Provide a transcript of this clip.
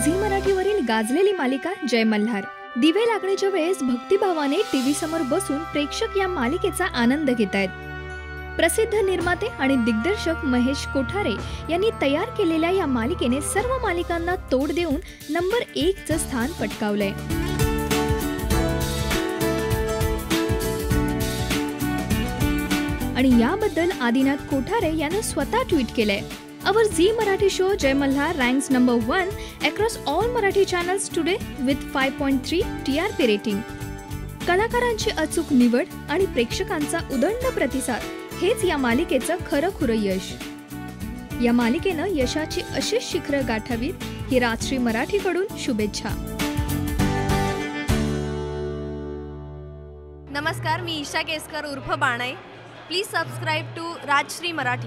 Zee मराठीवरील गाजलेली मालिका जय मल्हार। दिवे लागण्याच्या वेळेस भक्तिभावाने टीव्ही समोर बसून प्रेक्षक या मालिकेचा आनंद घेतायत। प्रसिद्ध निर्माते आणि दिग्दर्शक महेश कोठारे यांनी तयार केलेल्या या मालिकेने सर्व मालिकांना तोड देऊन नंबर 1 चं स्थान पटकावलंय। आणि याबद्दल आदिनाथ कोठारे याने स्वतः ट्वीट केलंय। Our Zee Marathi show Jay Malhar ranks number 1 across all Marathi channels today with 5.3 TRP rating. कलाकारांची अचूक निवड आणि प्रेक्षकांचा उदंड प्रतिसाद हेच या मालिकेचं खरं यश। या मालिकेनं यशाची अशीच शिखरं गाठावीत ही राजश्री मराठीकडून शुभेच्छा। नमस्कार, मी ईशा केसकर उर्फ बाणाई। Please subscribe to Rajshri Marathi.